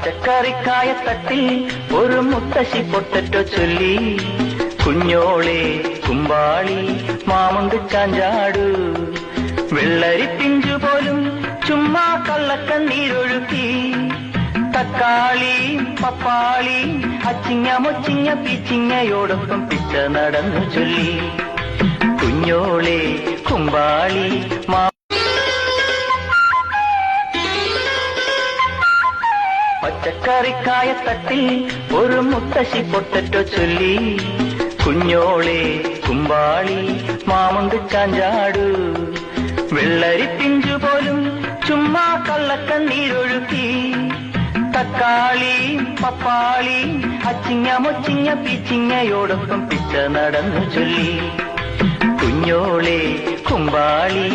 പച്ചക്കറിക്കായത്തട്ടിൽ ഒരു മുത്തശ്ശി പൊട്ടറ്റോ ചൊല്ലി, കുഞ്ഞോളെ കുമ്പാളി മാമുണ്ട് ചാഞ്ചാടു, വെള്ളരി പിഞ്ചു പോലും ചുമ്മാ കള്ളക്കണ്ണീരൊഴുക്കി, തക്കാളി പപ്പാളി അച്ചിങ്ങ മൊച്ചിങ്ങ പീച്ചിങ്ങയോടൊപ്പം പിച്ച നടന്നു ചൊല്ലി, കുഞ്ഞോളെ കുമ്പാളി പച്ചക്കറിക്കായത്തട്ടിൽ ഒരു മുത്തശ്ശി പൊട്ടറ്റോ ചൊല്ലി, കുഞ്ഞോളെ കുമ്പാളി മാമുണ്ട് ചാഞ്ചാടു, വെള്ളരി പിഞ്ചു പോലും ചുമ്മാ കള്ളക്കണ്ണീരൊഴുക്കി, തക്കാളി പപ്പാളി അച്ചിങ്ങ മൊച്ചിങ്ങ പീച്ചിങ്ങയോടൊപ്പം പിച്ച നടന്നു ചൊല്ലി, കുഞ്ഞോളെ കുമ്പാളി